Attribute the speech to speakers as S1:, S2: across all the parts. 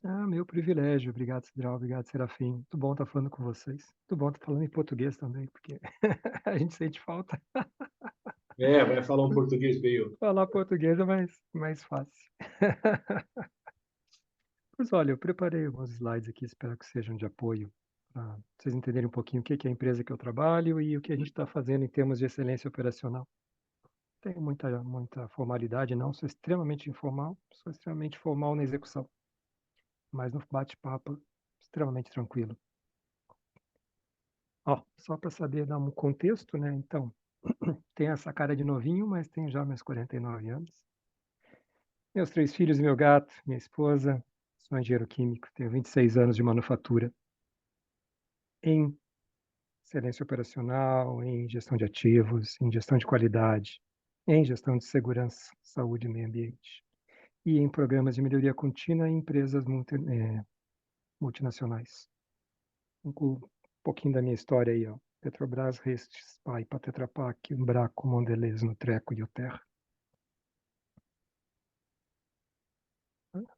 S1: Ah, meu privilégio. Obrigado, Cidral. Obrigado, Serafim. Muito bom estar falando com vocês. Muito bom estar falando em português também, porque a gente sente falta.
S2: É, vai falar um português meio.
S1: Falar português é mais fácil. Mas olha, eu preparei alguns slides aqui, espero que sejam de apoio, para vocês entenderem um pouquinho o que é a empresa que eu trabalho e o que a gente está fazendo em termos de excelência operacional. Tenho muita formalidade, não, sou extremamente informal, sou extremamente formal na execução, mas no bate-papo, extremamente tranquilo. Ó, só para saber dar um contexto, né? Então, tenho essa cara de novinho, mas tenho já meus 49 anos. Meus 3 filhos e meu gato, minha esposa, sou engenheiro químico, tenho 26 anos de manufatura em excelência operacional, em gestão de ativos, em gestão de qualidade, em gestão de segurança, saúde e meio ambiente, e em programas de melhoria contínua em empresas multinacionais. Um pouquinho da minha história aí, ó. Petrobras, Restes, Paipa, Tetra Pak, Embraco, Mondelez, Nutreco e Ulter.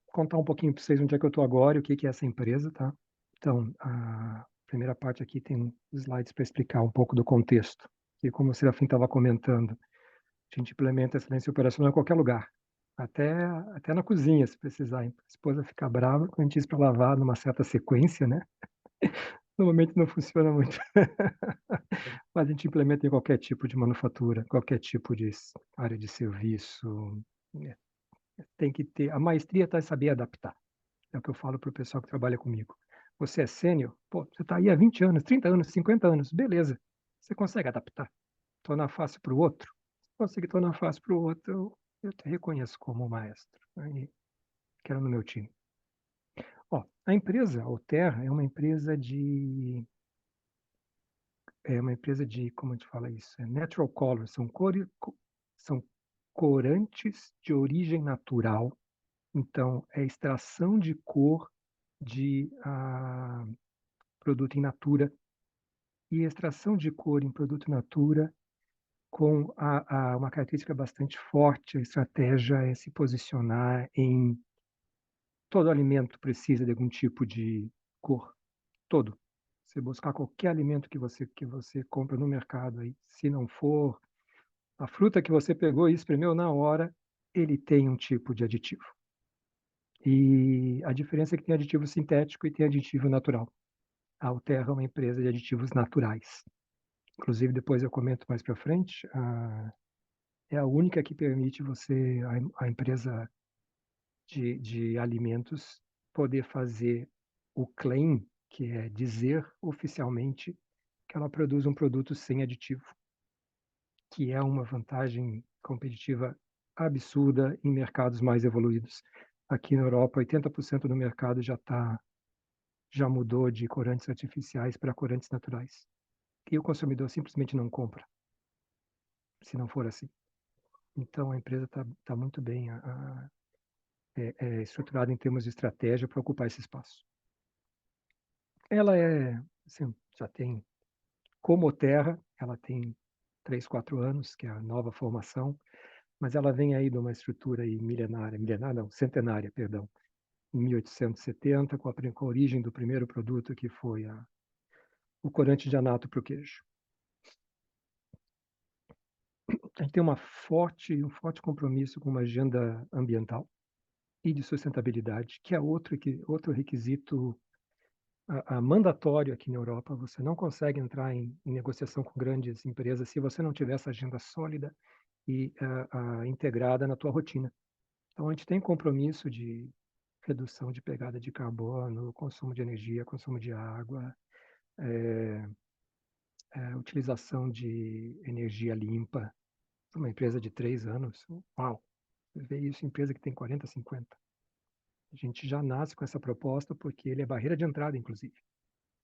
S1: Contar um pouquinho para vocês onde é que eu estou agora e o que é essa empresa, tá? Então, a primeira parte aqui tem slides para explicar um pouco do contexto. E como o Serafim estava comentando, a gente implementa excelência operacional em qualquer lugar, até na cozinha, se precisar. A esposa fica brava quando a gente diz para lavar numa certa sequência, né? Normalmente não funciona muito, mas a gente implementa em qualquer tipo de manufatura, qualquer tipo de área de serviço. Né? Tem que ter, a maestria está em saber adaptar. É o que eu falo para o pessoal que trabalha comigo. Você é sênior, pô, você está aí há 20 anos, 30 anos, 50 anos, beleza. Você consegue adaptar. Tornar fácil para o outro. Se conseguir tornar fácil para o outro, eu te reconheço como maestro. Aí, quero no meu time. Ó, a empresa, a Ulterra, é uma empresa de, como a gente fala isso? É natural colors, são corantes de origem natural. Então, é extração de cor de produto in natura e extração de cor em produto in natura com uma característica bastante forte, a estratégia é se posicionar em todo alimento precisa de algum tipo de cor, todo. Você buscar qualquer alimento que você compra no mercado aí, se não for a fruta que você pegou e espremeu na hora, ele tem um tipo de aditivo. E a diferença é que tem aditivo sintético e tem aditivo natural. A Ulterra é uma empresa de aditivos naturais. Inclusive, depois eu comento mais para frente, é a única que permite você, a empresa de alimentos, poder fazer o claim, que é dizer oficialmente que ela produz um produto sem aditivo, que é uma vantagem competitiva absurda em mercados mais evoluídos. Aqui na Europa, 80% do mercado já mudou de corantes artificiais para corantes naturais. E o consumidor simplesmente não compra, se não for assim. Então, a empresa está muito bem estruturada em termos de estratégia para ocupar esse espaço. Ela assim, já tem, como Terra, ela tem 3, 4 anos, que é a nova formação, mas ela vem aí de uma estrutura aí milenária não, centenária, perdão, em 1870, com a origem do primeiro produto, que foi o corante de anato para o queijo. A gente tem um forte compromisso com uma agenda ambiental e de sustentabilidade, que é outro requisito mandatório aqui na Europa. Você não consegue entrar em negociação com grandes empresas se você não tiver essa agenda sólida e integrada na tua rotina. Então, a gente tem compromisso de redução de pegada de carbono, consumo de energia, consumo de água, utilização de energia limpa. Uma empresa de 3 anos, uau! Você vê isso em empresa que tem 40, 50. A gente já nasce com essa proposta porque ele é barreira de entrada, inclusive.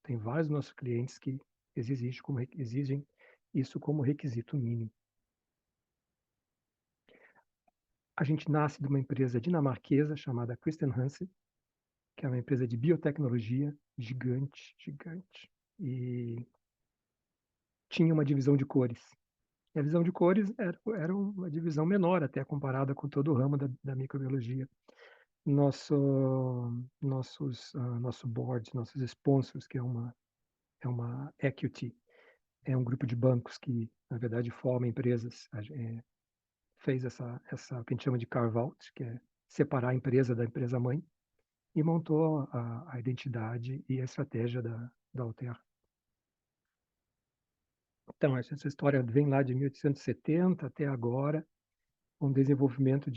S1: Tem vários dos nossos clientes que exigem isso como requisito mínimo. A gente nasce de uma empresa dinamarquesa chamada Chr. Hansen, que é uma empresa de biotecnologia gigante, gigante, e tinha uma divisão de cores. E a visão de cores era uma divisão menor, até comparada com todo o ramo da microbiologia. nosso board, nossos sponsors, que é uma equity, é um grupo de bancos que, na verdade, forma empresas, fez o que a gente chama de carve-out, que é separar a empresa da empresa mãe, e montou a identidade e a estratégia da Alter. Então, essa história vem lá de 1870 até agora, com o desenvolvimento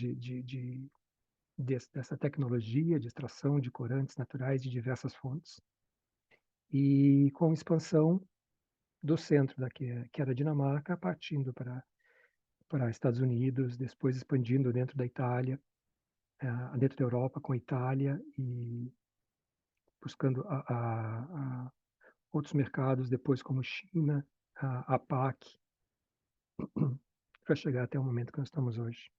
S1: dessa tecnologia de extração de corantes naturais de diversas fontes, e com expansão do centro, que era a Dinamarca, partindo para Estados Unidos, depois expandindo dentro da Itália, dentro da Europa com a Itália, e buscando outros mercados, depois como China, a PAC, para chegar até o momento que nós estamos hoje.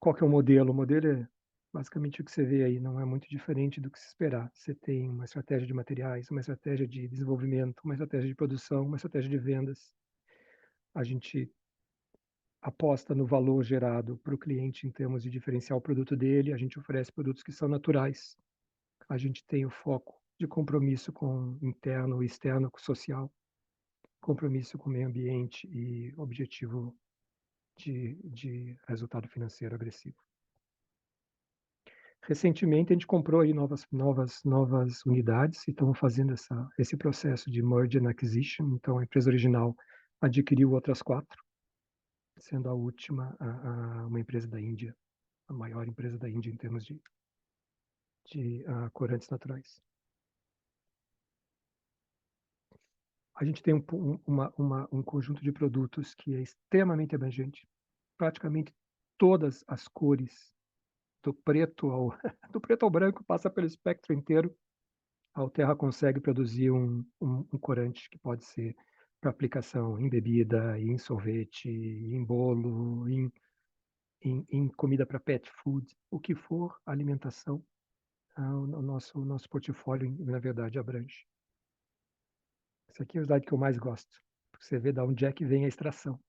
S1: Qual que é o modelo? O modelo é basicamente o que você vê aí, não é muito diferente do que se esperar. Você tem uma estratégia de materiais, uma estratégia de desenvolvimento, uma estratégia de produção, uma estratégia de vendas. A gente aposta no valor gerado para o cliente em termos de diferenciar o produto dele, a gente oferece produtos que são naturais, a gente tem o foco de compromisso com interno e externo, com social, compromisso com o meio ambiente e objetivo de resultado financeiro agressivo. Recentemente, a gente comprou aí novas unidades e estamos fazendo esse processo de merge and acquisition. Então, a empresa original adquiriu outras 4, sendo a última uma empresa da Índia, a maior empresa da Índia em termos de corantes naturais. A gente tem um conjunto de produtos que é extremamente abrangente. Praticamente todas as cores, do preto ao branco, passa pelo espectro inteiro. A Alterra consegue produzir um corante que pode ser para aplicação em bebida, em sorvete, em bolo, em comida para pet food, o que for alimentação, o nosso portfólio, na verdade, abrange. Esse aqui é o slide que eu mais gosto, porque você vê de onde é que vem a extração.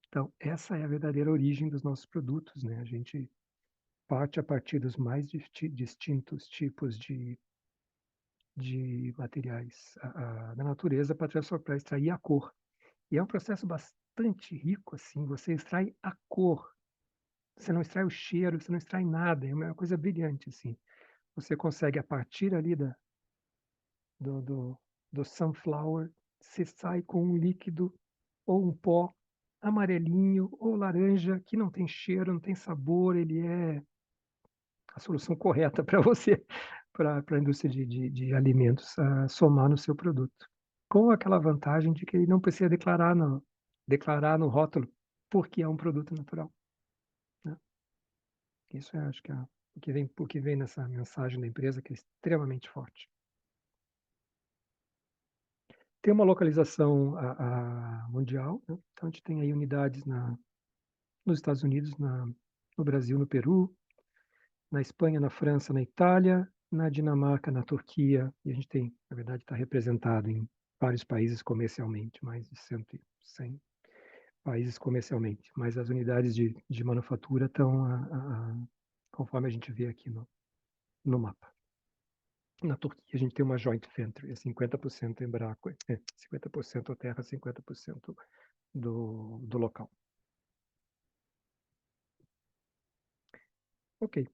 S1: Então, essa é a verdadeira origem dos nossos produtos, né? A gente parte a partir dos mais distintos tipos de materiais da natureza para extrair a cor. E é um processo bastante rico, assim, você extrai a cor, você não extrai o cheiro, você não extrai nada, é uma coisa brilhante, assim. Você consegue, a partir ali do sunflower, você sai com um líquido ou um pó amarelinho ou laranja, que não tem cheiro, não tem sabor, ele é a solução correta para você, para a indústria de alimentos, somar no seu produto. Com aquela vantagem de que ele não precisa declarar no rótulo porque é um produto natural, né? Isso acho que é o que vem nessa mensagem da empresa, que é extremamente forte. Tem uma localização mundial, né? Então a gente tem aí unidades nos Estados Unidos, no Brasil, no Peru, na Espanha, na França, na Itália, na Dinamarca, na Turquia, e a gente tem, na verdade, está representado em vários países comercialmente, mais de 100 países comercialmente, mas as unidades de manufatura estão, conforme a gente vê aqui no mapa. Na Turquia, a gente tem uma joint venture, é 50% Embraco, 50% terra, 50% do local. Ok. O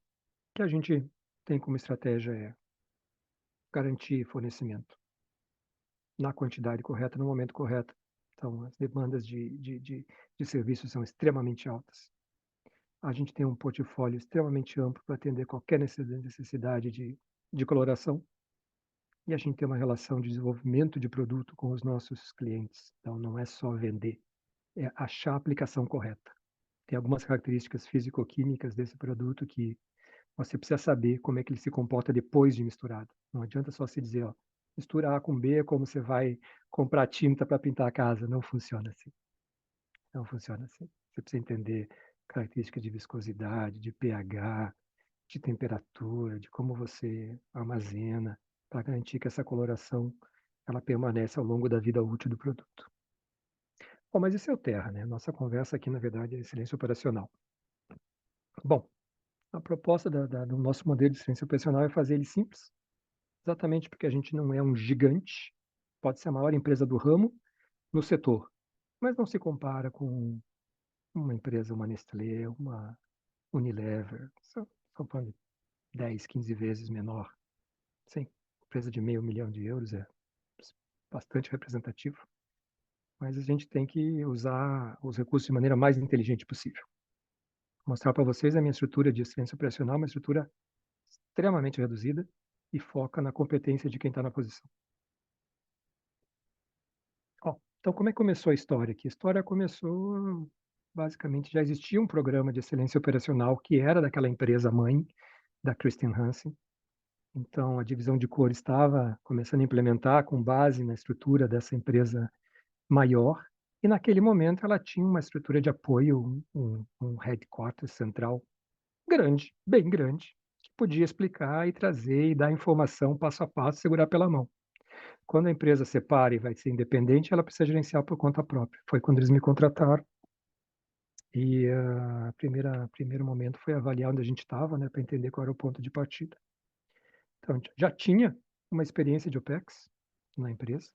S1: que a gente tem como estratégia é garantir fornecimento na quantidade correta, no momento correto. Então, as demandas de serviços são extremamente altas. A gente tem um portfólio extremamente amplo para atender qualquer necessidade de coloração. E a gente tem uma relação de desenvolvimento de produto com os nossos clientes. Então, não é só vender, é achar a aplicação correta. Tem algumas características físico-químicas desse produto que você precisa saber como é que ele se comporta depois de misturado. Não adianta só se dizer, ó, mistura A com B é como você vai comprar tinta para pintar a casa. Não funciona assim. Não funciona assim. Você precisa entender características de viscosidade, de pH, de temperatura, de como você armazena, para garantir que essa coloração ela permanece ao longo da vida útil do produto. Bom, mas isso é o Terra, né? Nossa conversa aqui, na verdade, é excelência operacional. Bom, A proposta do nosso modelo de excelência operacional é fazer ele simples, exatamente porque a gente não é um gigante, pode ser a maior empresa do ramo no setor, mas não se compara com uma empresa, uma Nestlé, uma Unilever, são falando de 10, 15 vezes menor. Sim, empresa de €500.000 é bastante representativo, mas a gente tem que usar os recursos de maneira mais inteligente possível. Vou mostrar para vocês a minha estrutura de excelência operacional, uma estrutura extremamente reduzida e foca na competência de quem está na posição. Ó, então, como é que começou a história aqui? A história começou, basicamente, já existia um programa de excelência operacional que era daquela empresa mãe, da Christian Hansen. Então, a divisão de cor estava começando a implementar com base na estrutura dessa empresa maior, e naquele momento ela tinha uma estrutura de apoio, um headquarters central grande, bem grande, que podia explicar e trazer e dar informação passo a passo, segurar pela mão. Quando a empresa separa e vai ser independente, ela precisa gerenciar por conta própria. Foi quando eles me contrataram e primeiro momento foi avaliar onde a gente estava, né, para entender qual era o ponto de partida. Então, já tinha uma experiência de OPEX na empresa,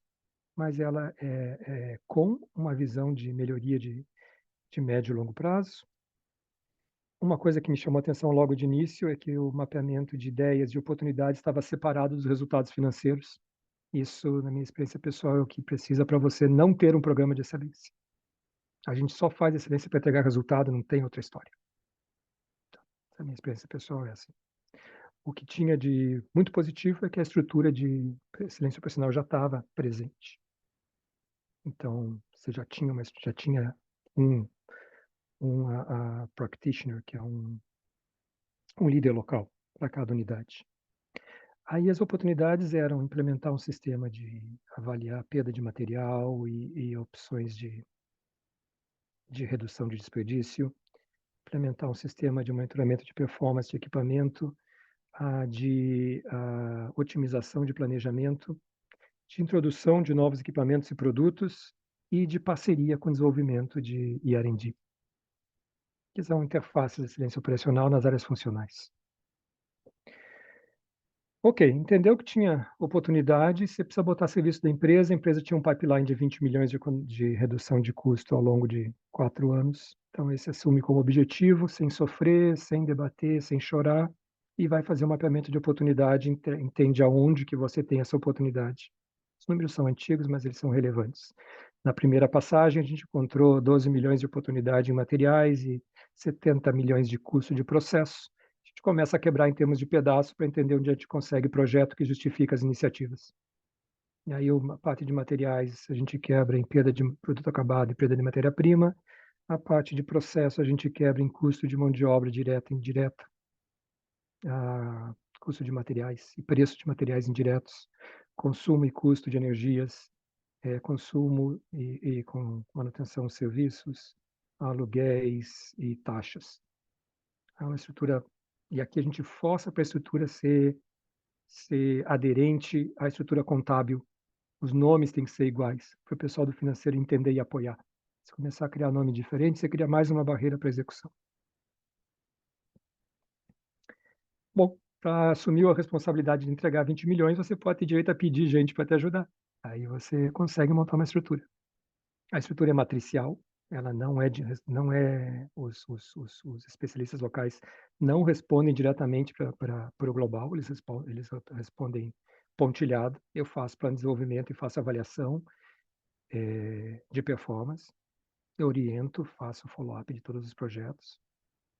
S1: mas ela é com uma visão de melhoria de médio e longo prazo. Uma coisa que me chamou a atenção logo de início é que o mapeamento de ideias e oportunidades estava separado dos resultados financeiros. Isso, na minha experiência pessoal, é o que precisa para você não ter um programa de excelência. A gente só faz excelência para entregar resultado, não tem outra história. Então, essa minha experiência pessoal é assim. O que tinha de muito positivo é que a estrutura de excelência operacional já estava presente. Então, você já tinha um, a practitioner, que é um líder local para cada unidade. Aí as oportunidades eram implementar um sistema de avaliar a perda de material e opções de redução de desperdício, implementar um sistema de monitoramento de performance de equipamento, de otimização de planejamento, de introdução de novos equipamentos e produtos e de parceria com desenvolvimento de R&D, que são interfaces de excelência operacional nas áreas funcionais. Ok, entendeu que tinha oportunidade, você precisa botar serviço da empresa, a empresa tinha um pipeline de 20 milhões de redução de custo ao longo de 4 anos, então esse assume como objetivo, sem sofrer, sem debater, sem chorar, e vai fazer um mapeamento de oportunidade, entende aonde que você tem essa oportunidade. Os números são antigos, mas eles são relevantes. Na primeira passagem, a gente encontrou 12 milhões de oportunidade em materiais e 70 milhões de custo de processo. A gente começa a quebrar em termos de pedaços para entender onde a gente consegue projeto que justifica as iniciativas. E aí, a parte de materiais, a gente quebra em perda de produto acabado e perda de matéria-prima. A parte de processo, a gente quebra em custo de mão de obra direta e indireta, custo de materiais e preço de materiais indiretos, consumo e custo de energias, consumo e com manutenção de serviços, aluguéis e taxas. É uma estrutura, e aqui a gente força para a estrutura ser aderente à estrutura contábil. Os nomes têm que ser iguais, para o pessoal do financeiro entender e apoiar. Se começar a criar nome diferente, você cria mais uma barreira para a execução. Bom, para assumir a responsabilidade de entregar 20 milhões, você pode ter direito a pedir gente para te ajudar. Aí você consegue montar uma estrutura. A estrutura é matricial, ela não é os especialistas locais não respondem diretamente para o global, eles respondem pontilhado. Eu faço plano de desenvolvimento e faço avaliação de performance, eu oriento, faço follow-up de todos os projetos,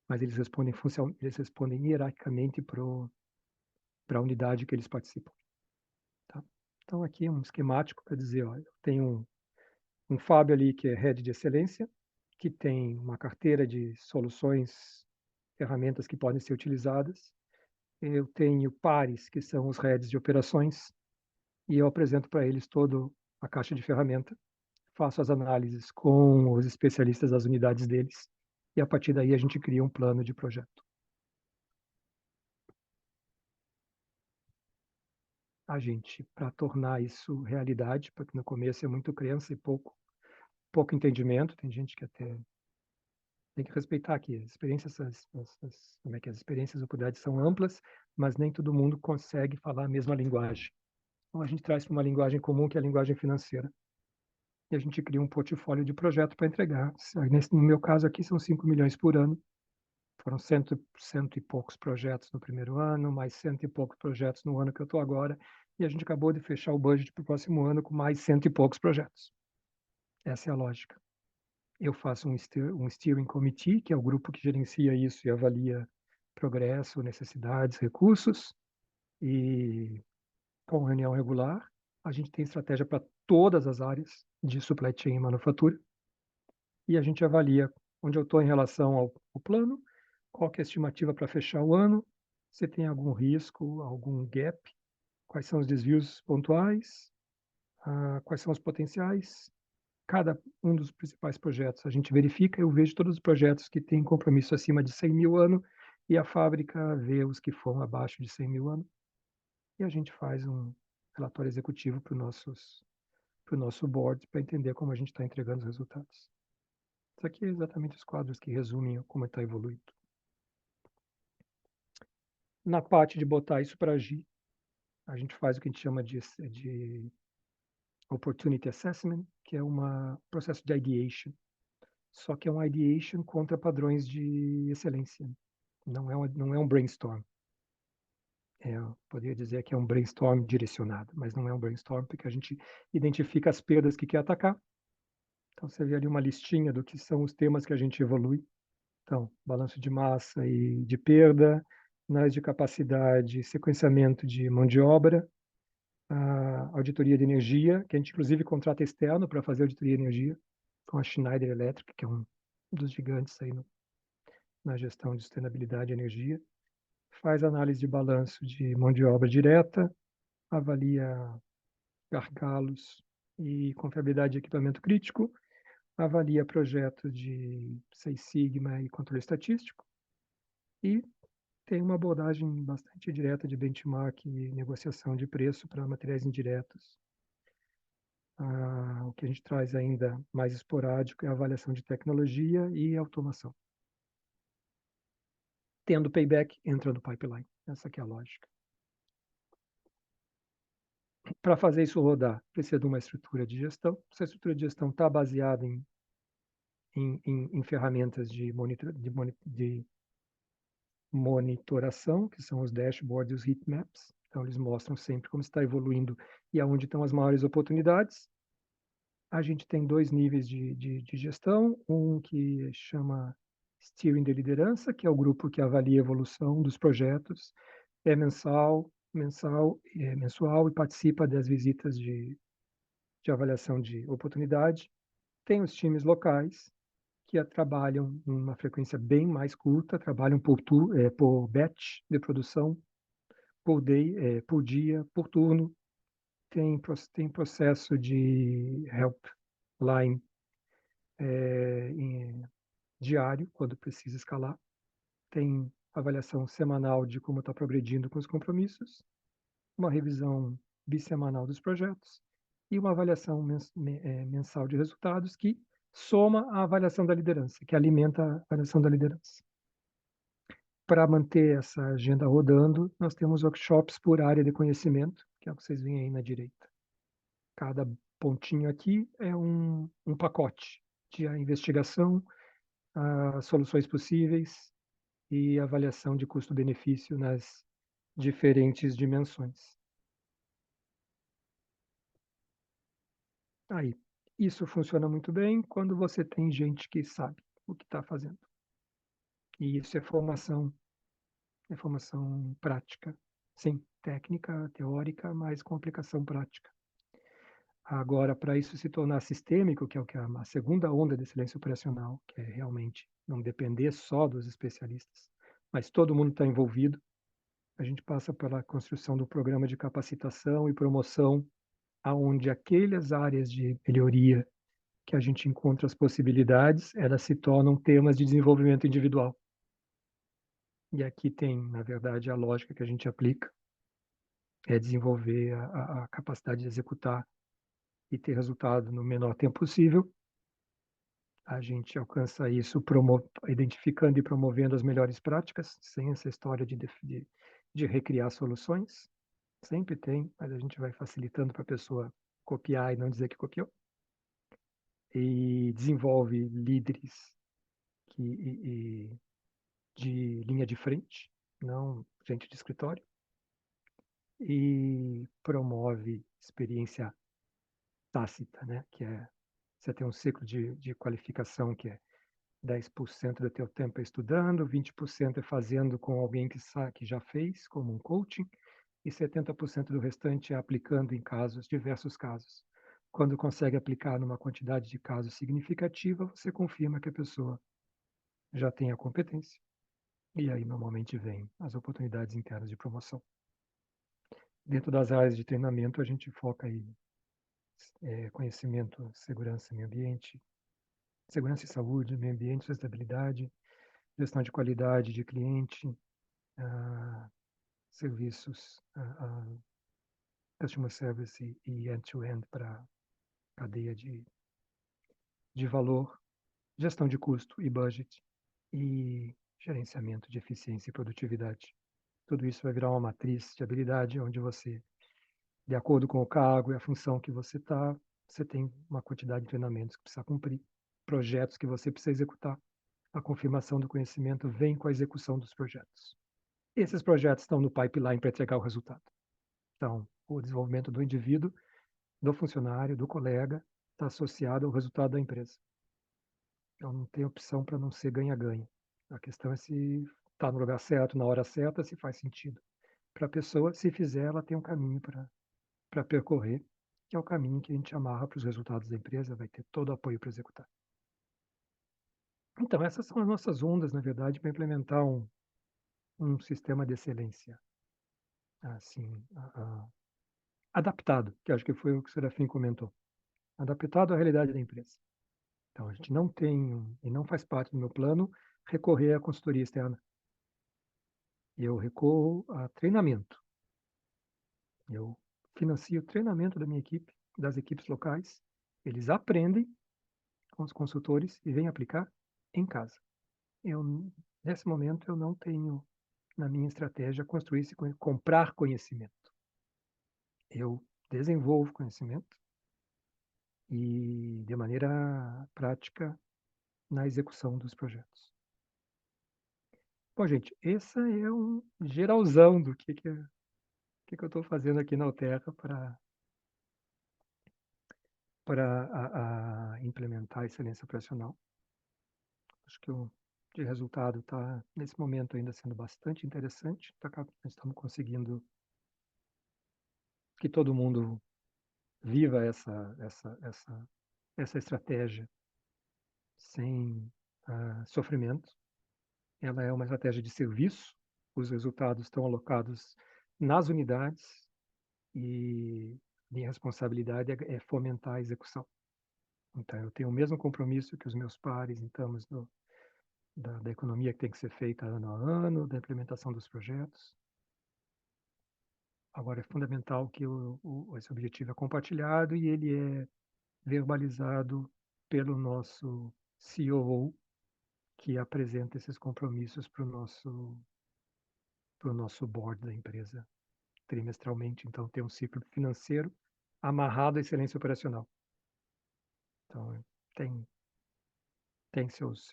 S1: mas eles respondem hierarquicamente para a unidade que eles participam. Tá? Então aqui é um esquemático para dizer, olha, eu tenho um Fábio ali que é Head de Excelência, que tem uma carteira de soluções, ferramentas que podem ser utilizadas. Eu tenho pares, que são os heads de operações, e eu apresento para eles toda a caixa de ferramenta, faço as análises com os especialistas das unidades deles, e a partir daí a gente cria um plano de projeto. A gente, para tornar isso realidade, porque no começo é muito crença e pouco entendimento, tem gente que até Tem que respeitar aqui. As experiências, como é que as experiências e oportunidades são amplas, mas nem todo mundo consegue falar a mesma linguagem. Então, a gente traz para uma linguagem comum, que é a linguagem financeira. E a gente cria um portfólio de projeto para entregar. No meu caso aqui, são 5 milhões por ano. Foram cento e poucos projetos no primeiro ano, mais cento e poucos projetos no ano que eu estou agora. E a gente acabou de fechar o budget para o próximo ano com mais cento e poucos projetos. Essa é a lógica. Eu faço um steering committee, que é o grupo que gerencia isso e avalia progresso, necessidades, recursos. E com reunião regular, a gente tem estratégia para todas as áreas de supply chain e manufatura. E a gente avalia onde eu estou em relação ao plano, qual que é a estimativa para fechar o ano, se tem algum risco, algum gap, quais são os desvios pontuais, quais são os potenciais. Cada um dos principais projetos a gente verifica, eu vejo todos os projetos que têm compromisso acima de 100 mil ano e a fábrica vê os que foram abaixo de 100 mil ano e a gente faz um relatório executivo para o nosso board para entender como a gente está entregando os resultados. Isso aqui é exatamente os quadros que resumem como está evoluindo. Na parte de botar isso para agir, a gente faz o que a gente chama de Opportunity Assessment, que é um processo de ideation. Só que é um ideation contra padrões de excelência. Não é um brainstorm. Eu poderia dizer que é um brainstorm direcionado, mas não é um brainstorm porque a gente identifica as perdas que quer atacar. Então, você vê ali uma listinha do que são os temas que a gente evolui. Então, balanço de massa e de perda, análise de capacidade, sequenciamento de mão de obra, a auditoria de energia, que a gente inclusive contrata externo para fazer auditoria de energia, com a Schneider Electric, que é um dos gigantes aí na gestão de sustentabilidade e energia. Faz análise de balanço de mão de obra direta, avalia gargalos e confiabilidade de equipamento crítico, avalia projetos de Six Sigma e controle estatístico e tem uma abordagem bastante direta de benchmark e negociação de preço para materiais indiretos. O que a gente traz ainda mais esporádico é a avaliação de tecnologia e automação. Tendo payback, entra no pipeline. Essa aqui é a lógica. Para fazer isso rodar, precisa de uma estrutura de gestão. Essa estrutura de gestão está baseada em ferramentas de monitoração, que são os dashboards e os heatmaps. Então, eles mostram sempre como está evoluindo e aonde estão as maiores oportunidades. A gente tem 2 níveis de gestão, um que chama Steering de Liderança, que é o grupo que avalia a evolução dos projetos, é mensual e participa das visitas de avaliação de oportunidade. Tem os times locais, que trabalham em uma frequência bem mais curta, trabalham por batch de produção, por day, por dia, por turno. Tem processo de helpline diário, quando precisa escalar. Tem avaliação semanal de como está progredindo com os compromissos, uma revisão bissemanal dos projetos e uma avaliação mensal de resultados que soma a avaliação da liderança, que alimenta a avaliação da liderança. Para manter essa agenda rodando, nós temos workshops por área de conhecimento, que é o que vocês veem aí na direita. Cada pontinho aqui é um pacote de investigação, soluções possíveis e avaliação de custo-benefício nas diferentes dimensões. Aí, isso funciona muito bem quando você tem gente que sabe o que está fazendo. E isso é formação prática. Sim, técnica, teórica, mas com aplicação prática. Agora, para isso se tornar sistêmico, que é o que é a segunda onda de excelência operacional, que é realmente não depender só dos especialistas, mas todo mundo está envolvido, a gente passa pela construção do programa de capacitação e promoção, aonde aquelas áreas de melhoria que a gente encontra as possibilidades, elas se tornam temas de desenvolvimento individual. E aqui tem, na verdade, a lógica que a gente aplica, é desenvolver a capacidade de executar e ter resultado no menor tempo possível, A gente alcança isso identificando e promovendo as melhores práticas, sem essa história de recriar soluções. Sempre tem, mas a gente vai facilitando para a pessoa copiar e não dizer que copiou. E desenvolve líderes de linha de frente, não gente de escritório. E promove experiência tácita, né? Que é você tem um ciclo de qualificação que é 10% do teu tempo é estudando, 20% é fazendo com alguém que já fez, como um coaching, e 70% do restante é aplicando em casos, diversos casos. Quando consegue aplicar numa quantidade de casos significativa, você confirma que a pessoa já tem a competência. E aí, normalmente, vem as oportunidades internas de promoção. Dentro das áreas de treinamento, a gente foca em conhecimento, segurança e meio ambiente, segurança e saúde, meio ambiente, sustentabilidade, gestão de qualidade de cliente, serviços, customer service e end-to-end para cadeia de valor, gestão de custo e budget e gerenciamento de eficiência e produtividade. Tudo isso vai virar uma matriz de habilidade onde você, de acordo com o cargo e a função que você está, você tem uma quantidade de treinamentos que precisa cumprir, projetos que você precisa executar. A confirmação do conhecimento vem com a execução dos projetos. Esses projetos estão no pipeline para entregar o resultado. Então, o desenvolvimento do indivíduo, do funcionário, do colega, está associado ao resultado da empresa. Então, não tem opção para não ser ganha-ganha. A questão é se está no lugar certo, na hora certa, se faz sentido. Para a pessoa, se fizer, ela tem um caminho para percorrer, que é o caminho que a gente amarra para os resultados da empresa, vai ter todo o apoio para executar. Então, essas são as nossas ondas, na verdade, para implementar um sistema de excelência, assim, adaptado, que acho que foi o que o Serafim comentou, adaptado à realidade da empresa. Então, a gente não tem, e não faz parte do meu plano, recorrer à consultoria externa. Eu recorro a treinamento. Eu financio o treinamento da minha equipe, das equipes locais. Eles aprendem com os consultores e vêm aplicar em casa. Nesse momento, eu não tenho na minha estratégia comprar conhecimento. Eu desenvolvo conhecimento e de maneira prática na execução dos projetos. Bom, gente, esse é um geralzão do que eu estou fazendo aqui na Alterra para implementar a excelência operacional. Acho que o de resultado está, nesse momento, ainda sendo bastante interessante. Estamos conseguindo que todo mundo viva essa estratégia sem sofrimento. Ela é uma estratégia de serviço. Os resultados estão alocados nas unidades e minha responsabilidade é fomentar a execução. Então, eu tenho o mesmo compromisso que os meus pares, então, da economia que tem que ser feita ano a ano, da implementação dos projetos. Agora, é fundamental que esse objetivo é compartilhado e ele é verbalizado pelo nosso COO, que apresenta esses compromissos para o nosso board da empresa trimestralmente. Então, tem um ciclo financeiro amarrado à excelência operacional. Então, tem suas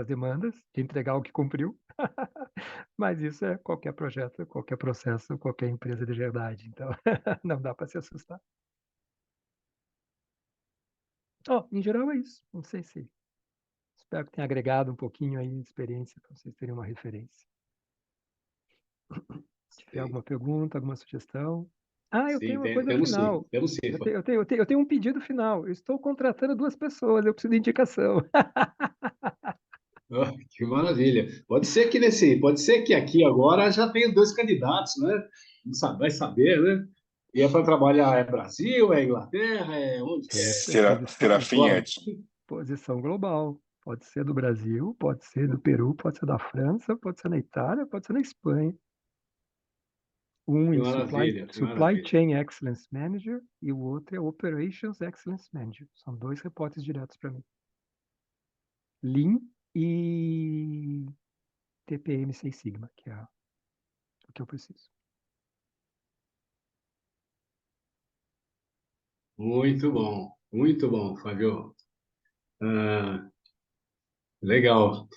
S1: demandas de entregar o que cumpriu, mas isso é qualquer projeto, qualquer processo, qualquer empresa de verdade. Então, não dá para se assustar. Em geral é isso. Não sei se... Espero que tenha agregado um pouquinho aí de experiência para vocês terem uma referência. Se tiver alguma pergunta, alguma sugestão. Eu tenho
S2: Sim,
S1: uma coisa
S2: temos sim,
S1: final.
S2: temos sim.
S1: Eu tenho um pedido final. Eu estou contratando 2 pessoas, eu preciso de indicação.
S2: Ah, que maravilha. Pode ser que aqui agora já tenha 2 candidatos, né? Não sabe, vai saber, né? E é para trabalhar, é Brasil, é Inglaterra, é onde? É
S3: Serafim
S2: fora?
S3: Edson.
S1: Posição global. Pode ser do Brasil, pode ser do Peru, pode ser da França, pode ser na Itália, pode ser na Espanha. Um
S2: Que
S1: em
S2: maravilha, que
S1: Supply
S2: maravilha.
S1: Chain Excellence Manager e o outro é Operations Excellence Manager. São 2 reportes diretos para mim. Lean e TPM 6 Sigma, que é o que eu preciso.
S2: Muito bom, Fábio. Ah, legal.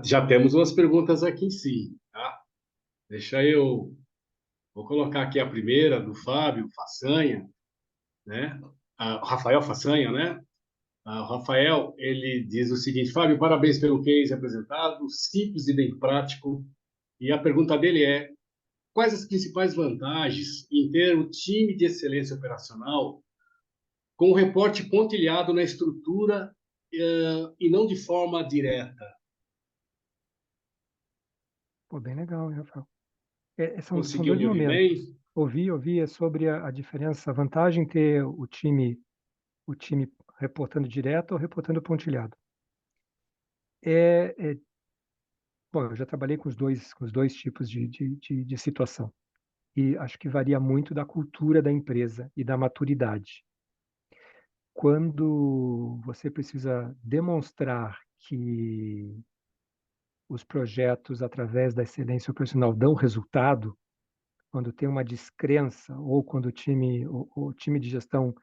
S2: Já temos umas perguntas aqui, sim, tá? Deixa eu... Vou colocar aqui a primeira, do Fábio Façanha, né? Rafael Façanha, né? O Rafael, ele diz o seguinte: Fábio, parabéns pelo case apresentado, simples e bem prático. E a pergunta dele é: quais as principais vantagens em ter um time de excelência operacional com o reporte pontilhado na estrutura e não de forma direta?
S1: Pô, bem legal, hein, Rafael? São
S2: Conseguiu
S1: dois
S2: me ouvir
S1: momentos.
S2: bem?
S1: Ouvi, é sobre a diferença, a vantagem em ter o time reportando direto ou reportando pontilhado. Bom, eu já trabalhei com os dois tipos de situação. E acho que varia muito da cultura da empresa e da maturidade. Quando você precisa demonstrar que os projetos, através da excelência operacional, dão resultado, quando tem uma descrença ou quando o time de gestão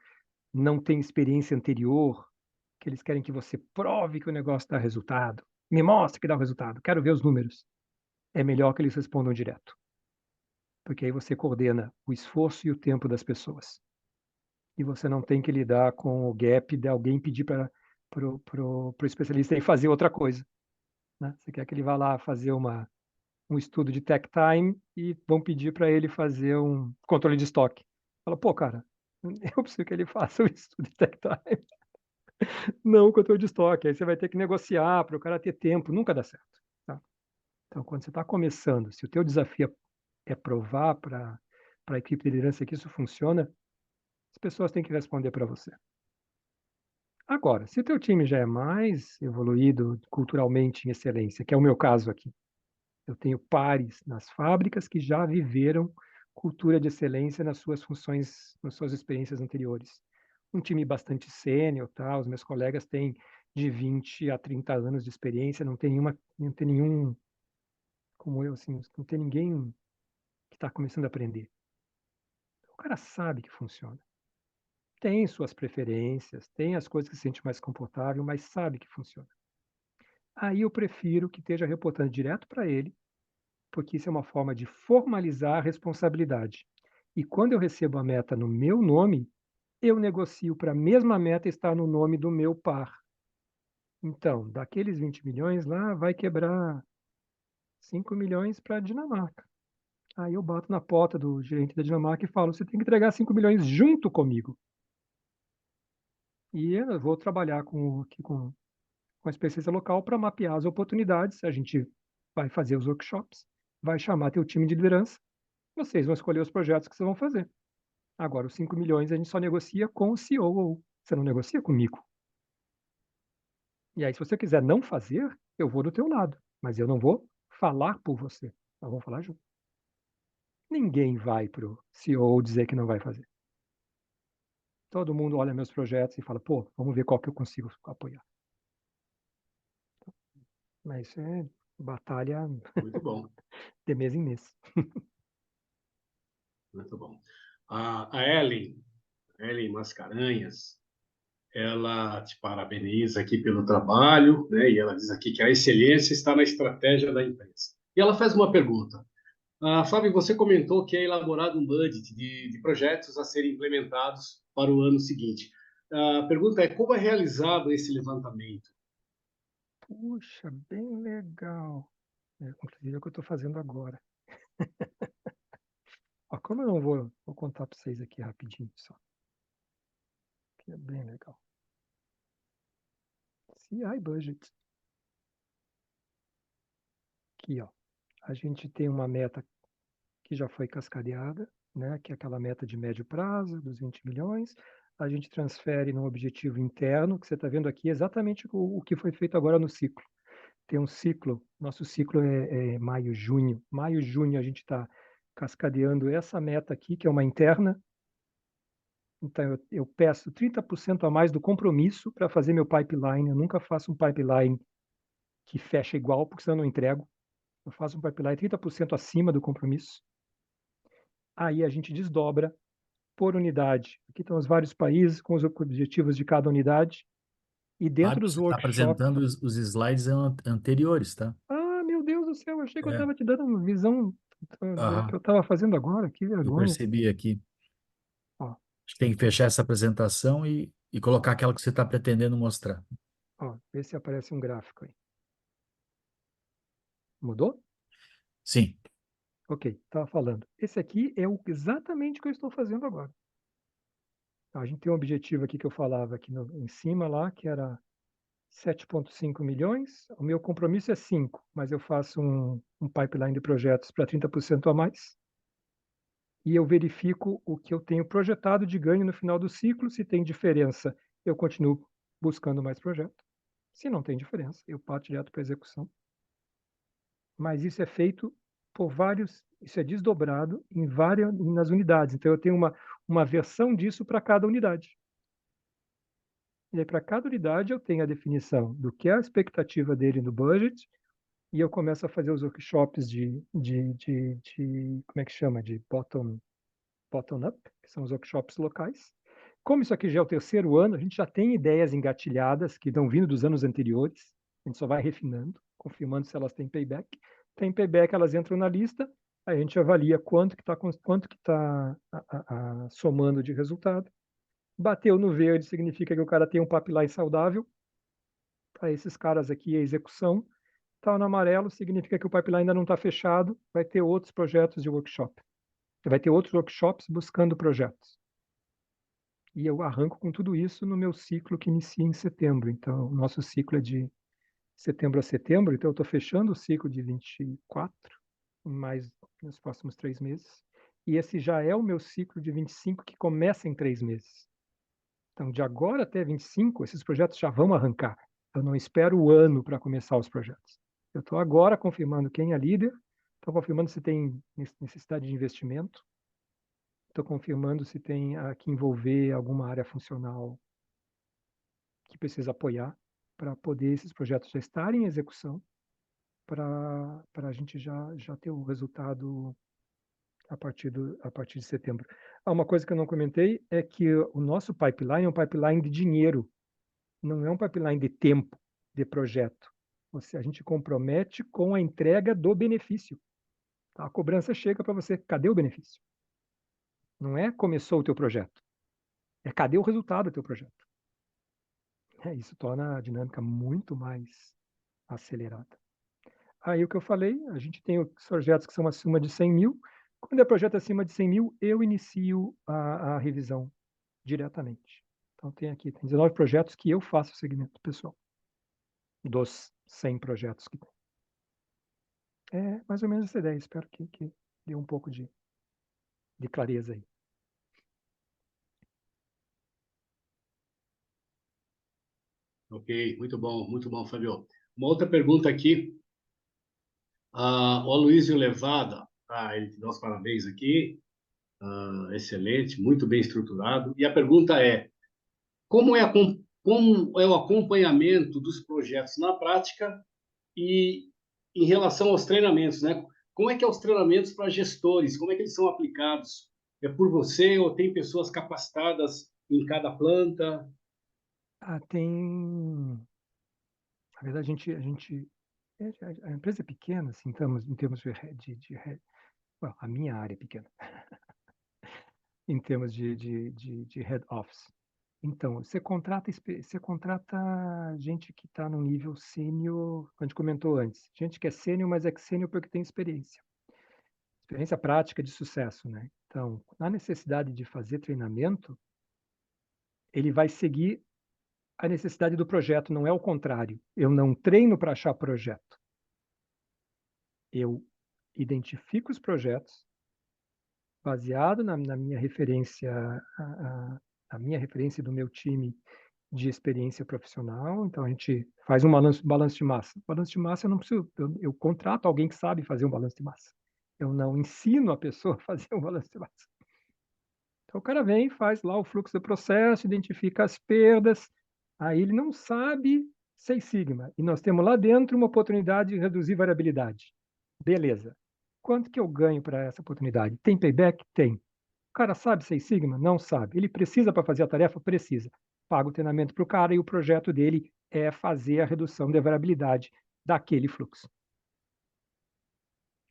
S1: não tem experiência anterior, que eles querem que você prove que o negócio dá resultado, me mostre que dá o resultado, quero ver os números. É melhor que eles respondam direto, porque aí você coordena o esforço e o tempo das pessoas. E você não tem que lidar com o gap de alguém pedir para o especialista ir fazer outra coisa. Né? Você quer que ele vá lá fazer um estudo de tech time e vão pedir para ele fazer um controle de estoque. Fala, pô, cara, eu preciso que ele faça o estudo de tech time, não o controle de estoque. Aí você vai ter que negociar para o cara ter tempo, nunca dá certo. Tá? Então, quando você está começando, se o teu desafio é provar para a equipe de liderança que isso funciona, as pessoas têm que responder para você. Agora, se o teu time já é mais evoluído culturalmente em excelência, que é o meu caso aqui, eu tenho pares nas fábricas que já viveram cultura de excelência nas suas funções, nas suas experiências anteriores. Um time bastante sênior, tá? Os meus colegas têm de 20 a 30 anos de experiência, não tem nenhum como eu, assim, não tem ninguém que está começando a aprender. O cara sabe que funciona. Tem suas preferências, tem as coisas que se sente mais confortável, mas sabe que funciona. Aí eu prefiro que esteja reportando direto para ele, porque isso é uma forma de formalizar a responsabilidade. E quando eu recebo a meta no meu nome, eu negocio para a mesma meta estar no nome do meu par. Então, daqueles 20 milhões lá, vai quebrar 5 milhões para a Dinamarca. Aí eu bato na porta do gerente da Dinamarca e falo: você tem que entregar 5 milhões junto comigo. E eu vou trabalhar com a especialista local para mapear as oportunidades. A gente vai fazer os workshops, vai chamar teu time de liderança, vocês vão escolher os projetos que vocês vão fazer. Agora, os 5 milhões a gente só negocia com o CEO, você não negocia comigo. E aí, se você quiser não fazer, eu vou do teu lado, mas eu não vou falar por você. Nós vamos falar junto. Ninguém vai para o CEO dizer que não vai fazer. Todo mundo olha meus projetos e fala, pô, vamos ver qual que eu consigo apoiar. Mas isso é batalha
S2: Muito bom,
S1: de mês em mês.
S2: muito bom. A Ellen Mascarenhas, ela te parabeniza aqui pelo trabalho, né? E ela diz aqui que a excelência está na estratégia da empresa. E ela faz uma pergunta. Fábio, você comentou que é elaborado um budget de projetos a serem implementados para o ano seguinte. A pergunta é: como é realizado esse levantamento?
S1: Puxa, bem legal. Inclusive é o que eu estou fazendo agora. Ó, como eu não vou contar para vocês aqui rapidinho só, que é bem legal. CI Budget. Aqui, ó. A gente tem uma meta que já foi cascadeada, né, que é aquela meta de médio prazo, dos 20 milhões. A gente transfere num objetivo interno, que você está vendo aqui exatamente o que foi feito agora no ciclo. Tem um ciclo, nosso ciclo é maio-junho. Maio-junho a gente está cascadeando essa meta aqui, que é uma interna, Então, eu peço 30% a mais do compromisso para fazer meu pipeline. Eu nunca faço um pipeline que fecha igual, porque senão eu não entrego. Eu faço um pipeline 30% acima do compromisso. Aí a gente desdobra por unidade. Aqui estão os vários países com os objetivos de cada unidade. E dentro
S3: Fábio,
S1: dos
S3: você está
S1: workshops...
S3: apresentando os slides anteriores, tá?
S1: Ah, meu Deus do céu, achei que eu
S3: É.
S1: estava te dando uma visão do que
S3: Aham.
S1: eu estava fazendo agora. Que
S3: Eu
S1: vergonha.
S3: percebi aqui.
S1: Ó,
S3: Acho que tem que fechar essa apresentação e colocar aquela que você está pretendendo mostrar.
S1: ó, vê se aparece um gráfico aí. Mudou?
S3: Sim.
S1: Ok, estava falando. Esse aqui é exatamente o que eu estou fazendo agora. A gente tem um objetivo aqui que eu falava aqui em cima lá, que era 7,5 milhões. O meu compromisso é 5, mas eu faço um pipeline de projetos para 30% a mais. E eu verifico o que eu tenho projetado de ganho no final do ciclo. Se tem diferença, eu continuo buscando mais projeto. Se não tem diferença, eu parto direto para a execução. Mas isso é feito por vários, isso é desdobrado nas unidades. Então, eu tenho uma versão disso para cada unidade. E aí, para cada unidade, eu tenho a definição do que é a expectativa dele no budget, e eu começo a fazer os workshops como é que chama? De bottom-up, que são os workshops locais. Como isso aqui já é o terceiro ano, a gente já tem ideias engatilhadas que estão vindo dos anos anteriores, a gente só vai refinando, confirmando se elas têm payback. Tem payback, elas entram na lista, aí a gente avalia quanto que está somando de resultado. Bateu no verde significa que o cara tem um pipeline saudável. Para esses caras aqui, a execução. Está no amarelo significa que o pipeline ainda não está fechado, vai ter outros projetos de workshop. Vai ter outros workshops buscando projetos. E eu arranco com tudo isso no meu ciclo que inicia em setembro. Então, o nosso ciclo é de setembro a setembro, então eu estou fechando o ciclo de 24, mais nos próximos 3 meses. E esse já é o meu ciclo de 25, que começa em 3 meses. Então, de agora até 25, esses projetos já vão arrancar. Eu não espero o ano para começar os projetos. Eu estou agora confirmando quem é líder, estou confirmando se tem necessidade de investimento, estou confirmando se tem que envolver alguma área funcional que precisa apoiar para poder esses projetos já estarem em execução, para a gente já ter o resultado a partir de setembro. Uma coisa que eu não comentei é que o nosso pipeline é um pipeline de dinheiro, não é um pipeline de tempo de projeto. A gente compromete com a entrega do benefício. A cobrança chega para você, cadê o benefício? Não é começou o teu projeto, é cadê o resultado do teu projeto? Isso torna a dinâmica muito mais acelerada. Aí o que eu falei, a gente tem os projetos que são acima de 100 mil. Quando é projeto acima de 100 mil, eu inicio a revisão diretamente. Então tem 19 projetos que eu faço o segmento pessoal, dos 100 projetos que tem. É mais ou menos essa ideia, espero que dê um pouco de clareza aí.
S2: Ok, muito bom, Fabio. Uma outra pergunta aqui. O Aloysio Levada, ele te dá os parabéns aqui. Excelente, muito bem estruturado. E a pergunta é: como é o acompanhamento dos projetos na prática e em relação aos treinamentos, né? Como é que é os treinamentos para gestores? Como é que eles são aplicados? É por você ou tem pessoas capacitadas em cada planta?
S1: Na verdade, a empresa é pequena, assim, em termos well, a minha área é pequena, em termos de head office. Então, você contrata gente que está no nível sênior, a gente comentou antes, gente que é sênior, mas é que sênior porque tem experiência prática de sucesso, né? Então, na necessidade de fazer treinamento, ele vai seguir a necessidade do projeto, não é o contrário. Eu não treino para achar projeto. Eu identifico os projetos baseado na minha referência, a minha referência do meu time de experiência profissional. Então, a gente faz um balanço de massa. Balanço de massa, eu não preciso, eu contrato alguém que sabe fazer um balanço de massa. Eu não ensino a pessoa a fazer um balanço de massa. Então, o cara vem, faz lá o fluxo do processo, identifica as perdas, aí ele não sabe Seis Sigma, e nós temos lá dentro uma oportunidade de reduzir variabilidade. Beleza. Quanto que eu ganho para essa oportunidade? Tem payback? Tem. O cara sabe Seis Sigma? Não sabe. Ele precisa para fazer a tarefa? Precisa. Paga o treinamento para o cara e o projeto dele é fazer a redução da variabilidade daquele fluxo.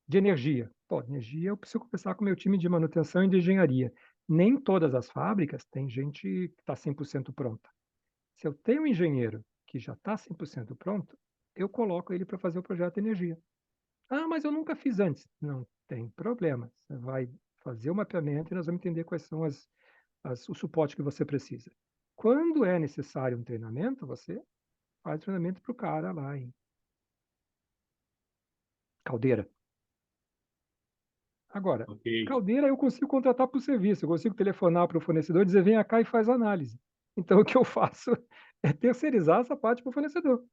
S1: De energia. Pô, energia eu preciso conversar com o meu time de manutenção e de engenharia. Nem todas as fábricas têm gente que está 100% pronta. Se eu tenho um engenheiro que já está 100% pronto, eu coloco ele para fazer o projeto de energia. Ah, mas eu nunca fiz antes. Não tem problema. Você vai fazer o mapeamento e nós vamos entender quais são o suporte que você precisa. Quando é necessário um treinamento, você faz treinamento para o cara lá em Caldeira. Agora,
S2: Ok.
S1: Caldeira eu consigo contratar por serviço, eu consigo telefonar para o fornecedor e dizer, venha cá e faz análise. Então, o que eu faço é terceirizar essa parte para o fornecedor.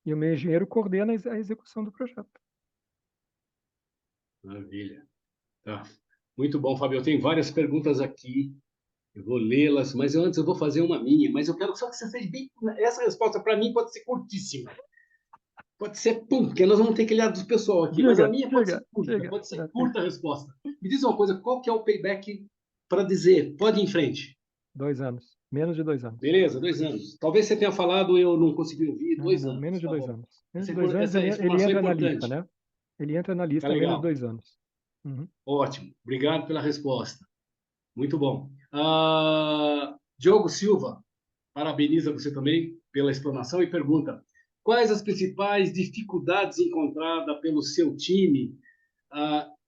S1: E o meu engenheiro coordena a execução do projeto.
S2: Maravilha. Tá. Muito bom, Fábio. Eu tenho várias perguntas aqui. Eu vou lê-las, mas antes eu vou fazer uma minha. Mas eu quero só que você seja bem. Essa resposta para mim pode ser curtíssima. Pode ser pum, porque nós vamos ter que olhar do pessoal aqui. Mas a
S1: Diga,
S2: minha
S1: diga, diga.
S2: pode ser
S1: Já tem
S2: curta a resposta. Me diz uma coisa: qual que é o payback para dizer? Pode ir em frente.
S1: 2 anos. Menos de 2 anos.
S2: Beleza, 2 anos. Talvez você tenha falado, eu não consegui ouvir.
S1: Não, não,
S2: Dois
S1: não. Menos
S2: anos,
S1: de
S2: tá
S1: dois
S2: bom.
S1: anos. Menos de 2 anos
S2: Essa
S1: ele
S2: informação é
S1: entra na lista,
S2: importante.
S1: né? Ele entra na
S2: Tá
S1: lista menos de
S2: legal.
S1: 2 anos. Uhum.
S2: Ótimo. Obrigado pela resposta. Muito bom. Diogo Silva, parabeniza você também pela explanação e pergunta: quais as principais dificuldades encontradas pelo seu time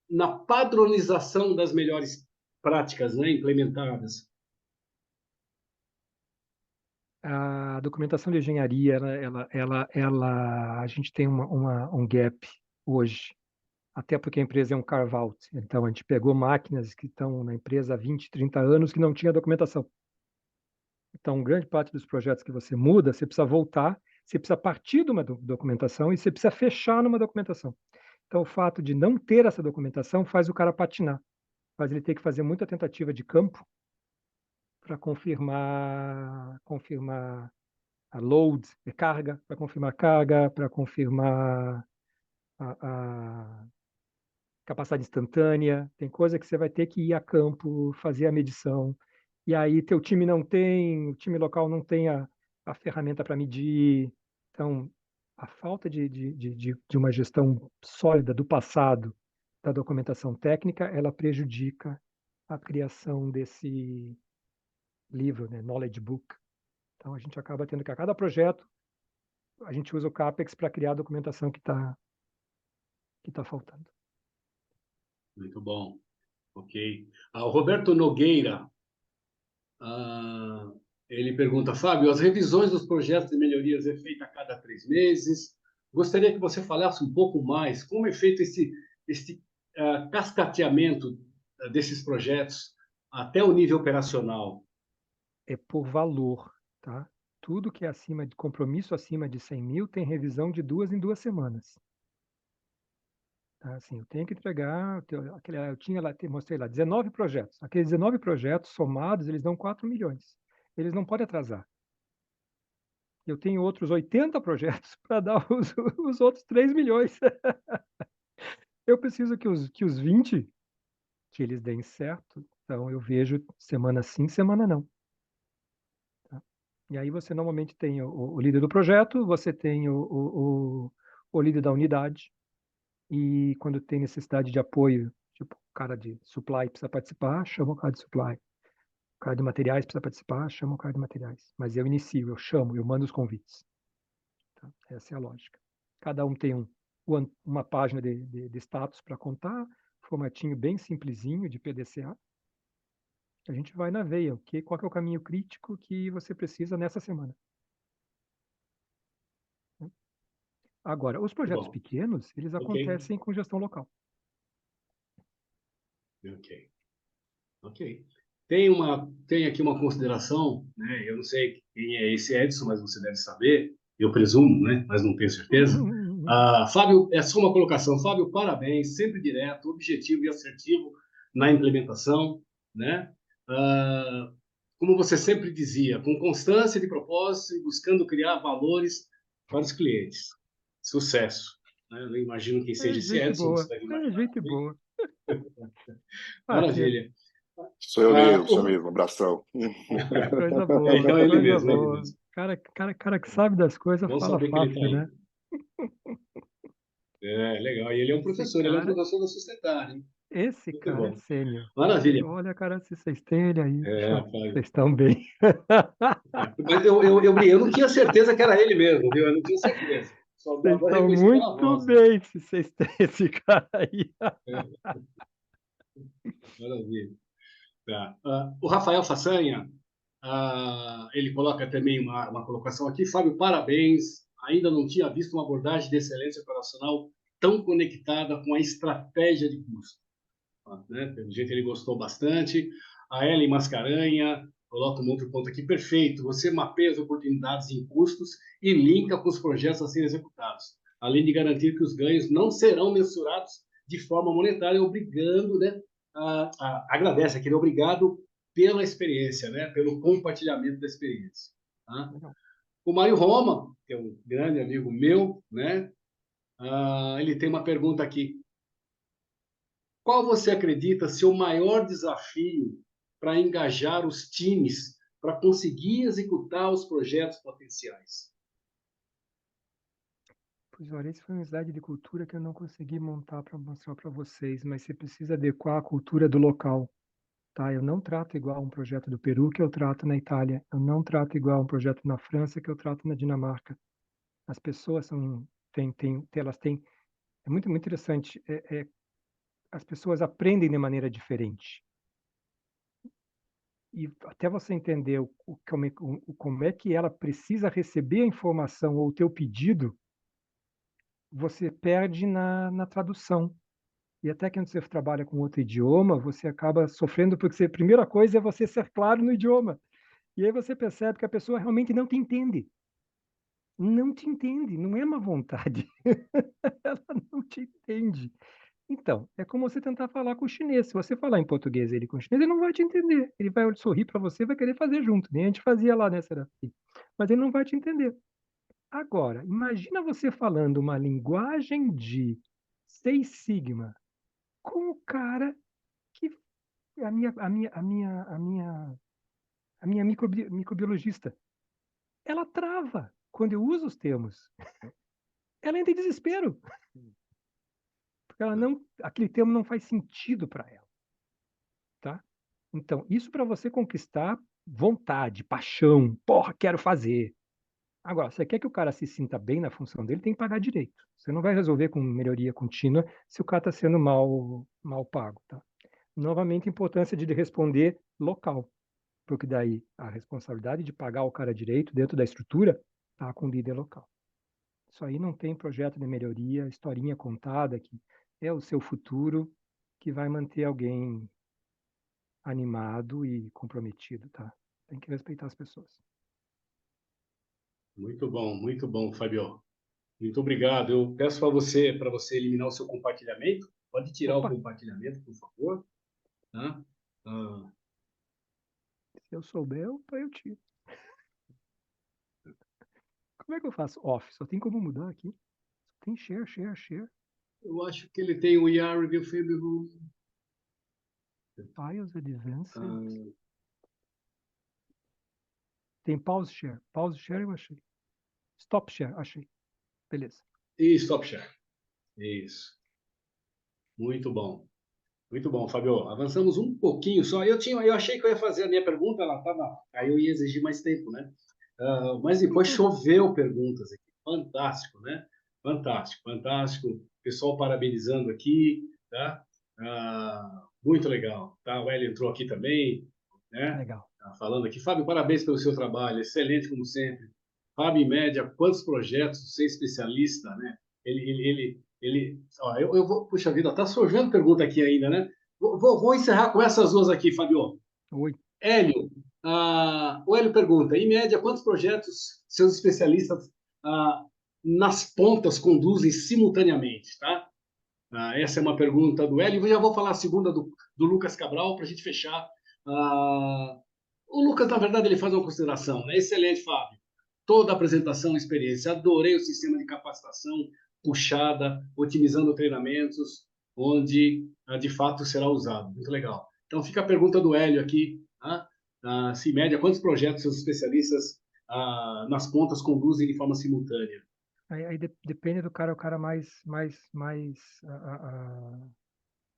S2: na padronização das melhores práticas, né, implementadas?
S1: A documentação de engenharia, a gente tem um gap hoje, até porque a empresa é um carve-out. Então, a gente pegou máquinas que estão na empresa há 20, 30 anos que não tinha documentação. Então, grande parte dos projetos que você muda, você precisa voltar, você precisa partir de uma documentação e você precisa fechar numa documentação. Então, o fato de não ter essa documentação faz o cara patinar, faz ele ter que fazer muita tentativa de campo para confirmar a load, carga, para confirmar carga, para confirmar a capacidade instantânea. Tem coisa que você vai ter que ir a campo, fazer a medição. E aí teu time não tem, o time local não tem a ferramenta para medir. Então, a falta de uma gestão sólida do passado da documentação técnica, ela prejudica a criação desse livro, né, Knowledge Book. Então, a gente acaba tendo que, a cada projeto, a gente usa o CAPEX para criar a documentação que tá faltando.
S2: Muito bom. Ok. O Roberto Nogueira, ah, ele pergunta: Fábio, as revisões dos projetos de melhorias é feita a cada 3 meses. Gostaria que você falasse um pouco mais como é feito esse cascateamento desses projetos até o nível operacional.
S1: É por valor, tá? Tudo que é acima de compromisso acima de 100 mil tem revisão de 2 em 2 semanas. Tá? Assim, eu tenho que entregar, eu tinha lá, mostrei lá, 19 projetos. Aqueles 19 projetos somados, eles dão 4 milhões. Eles não podem atrasar. Eu tenho outros 80 projetos para dar os outros 3 milhões. Eu preciso que os 20, que eles deem certo. Então, eu vejo semana sim, semana não. Tá? E aí você normalmente tem o líder do projeto, você tem o líder da unidade, e quando tem necessidade de apoio, tipo, o cara de supply precisa participar, chama o cara de supply. O cara de materiais precisa participar, chama o cara de materiais. Mas eu inicio, eu chamo, eu mando os convites. Tá? Essa é a lógica. Cada um tem uma página de status para contar, formatinho bem simplesinho de PDCA. A gente vai na veia, qual que é o caminho crítico que você precisa nessa semana. Agora, os
S2: Muito
S1: projetos
S2: bom.
S1: pequenos, eles
S2: Ok.
S1: acontecem com gestão local.
S2: Ok. Ok. Tem aqui uma consideração, né? Eu não sei quem é esse Edson, mas você deve saber, eu presumo, né? Mas não tenho certeza. Fábio, é só uma colocação. Fábio, parabéns, sempre direto, objetivo e assertivo na implementação. né? Como você sempre dizia, com constância de propósito e buscando criar valores para os clientes. Sucesso. Né? Eu não imagino quem seja
S1: É
S2: esse
S1: gente
S2: Edson,
S1: boa,
S2: você deve
S1: é
S2: imaginar
S1: gente
S2: também.
S1: boa. Ter.
S2: Maravilha.
S4: Sou eu mesmo, sou eu
S2: O...
S4: mesmo. Abração.
S2: Então é ele
S1: Coisa
S2: mesmo, é ele
S1: boa.
S2: mesmo.
S1: Cara que sabe das coisas
S2: Bom
S1: fala
S2: saber que ele está
S1: fácil,
S2: aí.
S1: né?
S2: Legal. E ele é um
S1: Esse
S2: professor, ele é um
S1: cara,
S2: professor da Sustentar, hein?
S1: esse
S2: Muito
S1: cara é
S2: bom.
S1: sênior.
S2: Maravilha.
S1: Olha, cara, se vocês têm ele aí, bicho,
S2: Fábio.
S1: vocês estão bem.
S2: Mas eu não tinha certeza que era ele mesmo, viu? Eu não tinha certeza. Só
S1: Vocês
S2: agora
S1: estão
S2: reconheci pela
S1: muito
S2: voz.
S1: bem se vocês têm esse cara aí.
S2: É, maravilha. Tá. O Rafael Façanha, ele coloca também uma colocação aqui. Fábio, parabéns. Ainda não tinha visto uma abordagem de excelência operacional tão conectada com a estratégia de custo. Né? Pelo jeito ele gostou bastante. A Ellen Mascaranha coloca um outro ponto aqui. Perfeito. Você mapeia as oportunidades em custos e linka com os projetos a serem executados, além de garantir que os ganhos não serão mensurados de forma monetária, obrigando, né? Agradece aqui, obrigado pela experiência, né? Pelo compartilhamento da experiência. Tá? O Mário Roma, que é um grande amigo meu, né? Ele tem uma pergunta aqui. Qual você acredita ser o maior desafio para engajar os times para conseguir executar os projetos potenciais?
S1: Pois olha, esse foi um slide de cultura que eu não consegui montar para mostrar para vocês, mas você precisa adequar a cultura do local. Tá? Eu não trato igual um projeto do Peru que eu trato na Itália. Eu não trato igual um projeto na França que eu trato na Dinamarca. As pessoas elas têm, é muito interessante. As pessoas aprendem de maneira diferente. E até você entender como é que ela precisa receber a informação ou o teu pedido, você perde na tradução. E até que quando você trabalha com outro idioma, você acaba sofrendo, porque a primeira coisa é você ser claro no idioma. E aí você percebe que a pessoa realmente não te entende. Não te entende, não é má vontade. Ela não te entende. Então, é como você tentar falar com o chinês. Se você falar em português ele com o chinês, ele não vai te entender. Ele vai sorrir para você, vai querer fazer junto. Nem a gente fazia lá, né, Serafim? Mas ele não vai te entender. Agora, imagina você falando uma linguagem de Seis Sigma com o cara que é a minha microbiologista. Ela trava quando eu uso os termos. Ela entra em desespero. Porque aquele termo não faz sentido para ela. Tá? Então, isso para você conquistar vontade, paixão, porra, quero fazer. Agora, você quer que o cara se sinta bem na função dele, tem que pagar direito. Você não vai resolver com melhoria contínua se o cara está sendo mal pago. Tá? Novamente, a importância de responder local, porque daí a responsabilidade de pagar o cara direito dentro da estrutura está com o líder local. Isso aí não tem projeto de melhoria, historinha contada, que é o seu futuro que vai manter alguém animado e comprometido, tá? Tem que respeitar as pessoas.
S2: Muito bom, Fabio. Muito obrigado. Eu peço para você eliminar o seu compartilhamento. Pode tirar o
S1: Opa,
S2: compartilhamento, por favor. Tá?
S1: se eu souber, eu tiro. Como é que eu faço? Off, só tem como mudar aqui. Tem share.
S2: Eu acho que ele tem o IR Review Field.
S1: Files Advanced. Tem pause share. Pause share eu achei. Stop share, achei. Beleza.
S2: E Stop Share. Isso. Muito bom. Muito bom, Fabio. Avançamos um pouquinho só. Eu achei que eu ia fazer a minha pergunta, aí eu ia exigir mais tempo, né? Mas depois choveu perguntas aqui. Fantástico, né? Fantástico, fantástico. Pessoal parabenizando aqui, tá? Muito legal, tá? O Hélio entrou aqui também, né?
S1: Legal.
S2: Falando aqui. Fábio, parabéns pelo seu trabalho, excelente como sempre. Fábio, em média, quantos projetos você é especialista, né? Eu vou, puxa vida, tá surgindo pergunta aqui ainda, né? Vou encerrar com essas duas aqui, Fabio.
S1: Oi.
S2: Hélio, o Hélio pergunta, em média, quantos projetos seus especialistas nas pontas conduzem simultaneamente, tá? Essa é uma pergunta do Hélio. Eu já vou falar a segunda do Lucas Cabral para a gente fechar O Lucas, na verdade, ele faz uma consideração, né? Excelente, Fábio. Toda a apresentação, experiência. Adorei o sistema de capacitação puxada, otimizando treinamentos, onde de fato será usado. Muito legal. Então fica a pergunta do Hélio aqui, tá? Se em média, quantos projetos os especialistas nas pontas conduzem de forma simultânea?
S1: Aí depende do cara, o cara o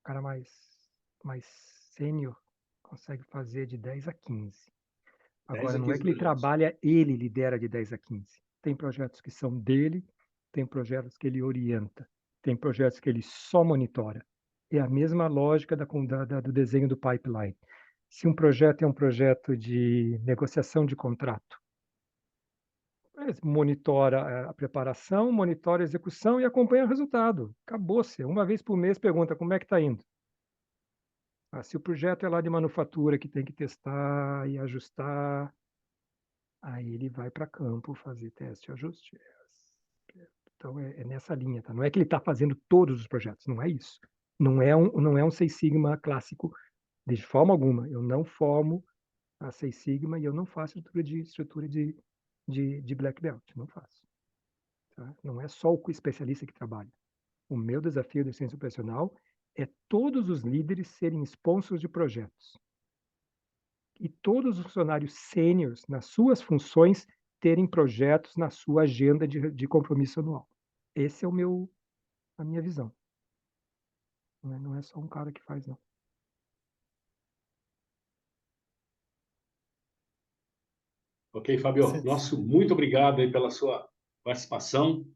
S1: cara mais sênior consegue fazer de 10 a 15.
S2: 10
S1: Agora,
S2: a
S1: não é
S2: 15
S1: que ele
S2: projetos.
S1: trabalha, ele lidera de 10 a 15. Tem projetos que são dele, tem projetos que ele orienta, tem projetos que ele só monitora. É a mesma lógica do desenho do pipeline. Se um projeto é um projeto de negociação de contrato, ele monitora a preparação, monitora a execução e acompanha o resultado. Acabou-se. Uma vez por mês pergunta como é que está indo. Se o projeto é lá de manufatura que tem que testar e ajustar, aí ele vai para campo fazer teste e ajuste. Então é nessa linha, tá? Não é que ele está fazendo todos os projetos, não é isso. Não é um Seis Sigma clássico de forma alguma. Eu não formo a Seis Sigma e eu não faço estrutura de Black Belt, não faço. Tá? Não é só o especialista que trabalha. O meu desafio da ciência operacional é todos os líderes serem sponsors de projetos. E todos os funcionários sêniores, nas suas funções, terem projetos na sua agenda de compromisso anual. Esse é a minha visão. Não é só um cara que faz, não.
S2: Ok, Fábio. Nosso muito obrigado aí pela sua participação.